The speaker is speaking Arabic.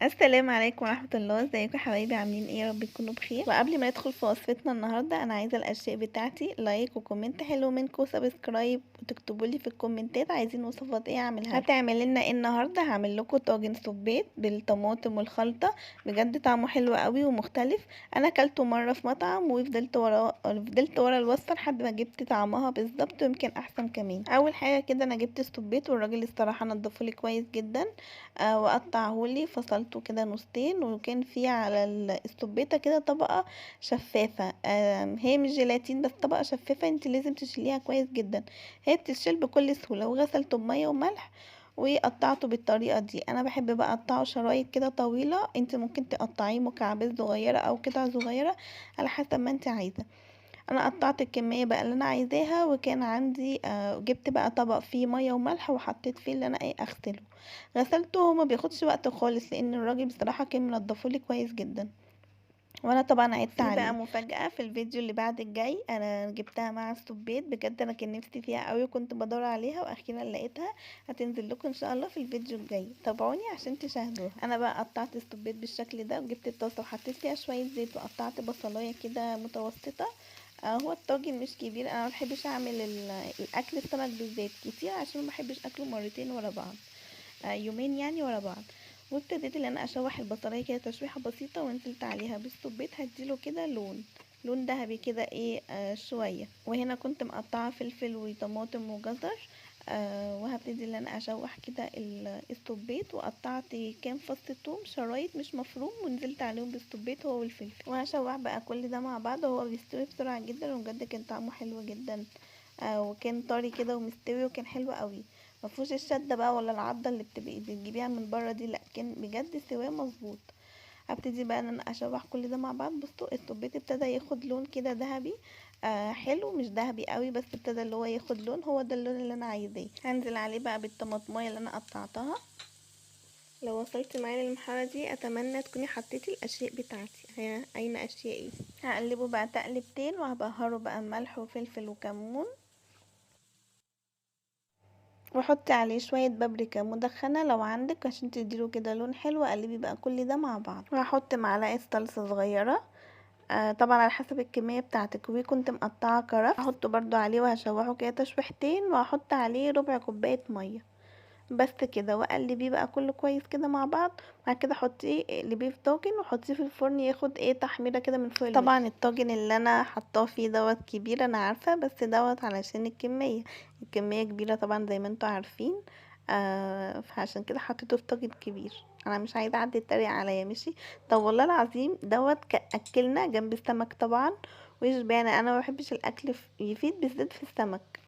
السلام عليكم ورحمة الله. ازيكم يا حبايبي؟ عاملين ايه؟ يا رب تكونوا بخير. وقبل ما ندخل في وصفتنا النهارده انا عايزه الاشياء بتاعتي لايك وكومنت حلو منكم وسبسكرايب، وتكتبوا لي في الكومنتات عايزين وصفات ايه اعملها. هتعمل لنا ايه النهارده؟ هعمل لكم طاجن سبيت بالطماطم والخلطه، بجد طعمه حلو قوي ومختلف. انا اكلته مره في مطعم فضلت ورا الوصفه لحد ما جبت طعمها بالظبط، ويمكن احسن كمان. اول حاجه كده انا جبت السبيت، والراجل الصراحه نضفولي كويس جدا. وقطعهولي، فصلته كده نصين، وكان فيه على السبيته كده طبقه شفافه. هي مش جيلاتين بس طبقه شفافه، انت لازم تشيليها كويس جدا. هي بتتشيل بكل سهوله. وغسلته بميه وملح وقطعته بالطريقه دي. انا بحب بقى اقطعه شرايط كده طويله، انت ممكن تقطعيه مكعبات صغيره او قطع صغيره على حسب ما انت عايزه. انا قطعت الكميه بقى اللي انا عايزاها، وكان عندي جبت بقى طبق فيه ميه وملح وحطيت فيه اللي انا اغسله. غسلته، هو ما بياخدش وقت خالص لان الراجل بصراحه كان منضفولي كويس جدا. وانا طبعا عدت عليه. بقى مفاجاه في الفيديو اللي بعد الجاي، انا جبتها مع السبيت، بجد انا كان نفسي فيها قوي وكنت بدور عليها واخيرا لقيتها. هتنزل لكم ان شاء الله في الفيديو الجاي، تابعوني عشان تشاهدوها. انا بقى قطعت السبيت بالشكل ده، وجبت الطاسه وحطيت فيها شويه زيت، وقطعت بصلايه كده متوسطه. هو الطاجن مش كبير، انا ما بحبش اعمل الاكل السمك بالذات كتير عشان ما بحبش اكله مرتين ورا بعض، يومين يعني ورا بعض. وابتديت ان انا اشوح البصلايه كده تشويحه بسيطه، ونزلت عليها بالسبيت هديله كده لون ذهبي كده ايه شويه. وهنا كنت مقطعه فلفل وطماطم وجزر. وهبتدي ان انا اشوح كده السبيت، وقطعت كام فص ثوم شرايط مش مفروم، ونزلت عليهم بالسبيت هو والفلفل، وهشوح بقى كل ده مع بعض. وهو بيستوي بسرعه جدا، وبجد كان طعمه حلو جدا. وكان طري كده ومستوي، وكان حلو قوي. مفهوش الشده بقى ولا العضه اللي بتبقي بتجيبيها من بره دي، لا كان بجد سواه مظبوط. هبتدي بقى ان انا اشوح كل ده مع بعض. بصوا السبيت ابتدى ياخد لون كده ذهبي، حلو، مش ذهبي قوي بس ابتدى اللي هو ياخد لون، هو ده اللون اللي انا عايزاه. هنزل عليه بقى بالطماطمايه اللي انا قطعتها. لو وصلت معايا للمرحله دي اتمنى تكوني حطيتي الاشياء بتاعتي. ها، اين اشيائي؟ هقلبه بقى تقلبتين، وهبهره بقى ملح وفلفل وكمون، وحطي عليه شوية بابريكا مدخنة لو عندك عشان تديله كده لون حلو. قلبي بقى كل ده مع بعض، وهحط معلقة صلصة صغيرة، طبعا على حسب الكمية بتاعتك. وكنت مقطعة كرفس هحطه برضو عليه، وهشوحه كده تشويحتين، وهحط عليه ربع كوباية مية بس كده. وقلبيه بقى كله كويس كده مع بعض. بعد كده حطيه اقلبيه في طاجن، وحطيه في الفرن ياخد ايه تحميره كده من فوق الوش. طبعا الطاجن اللي انا حطاه فيه دوت كبير انا عارفه، بس دوت علشان الكميه كبيره طبعا زي ما انتوا عارفين. فعشان كده حطيته في طاجن كبير. انا مش عايزه حد يتريق عليا، ماشي؟ طب والله العظيم دوت اكلنا جنب السمك طبعا ويشبعنا. انا ما بحبش الاكل يفيد بالذات في السمك.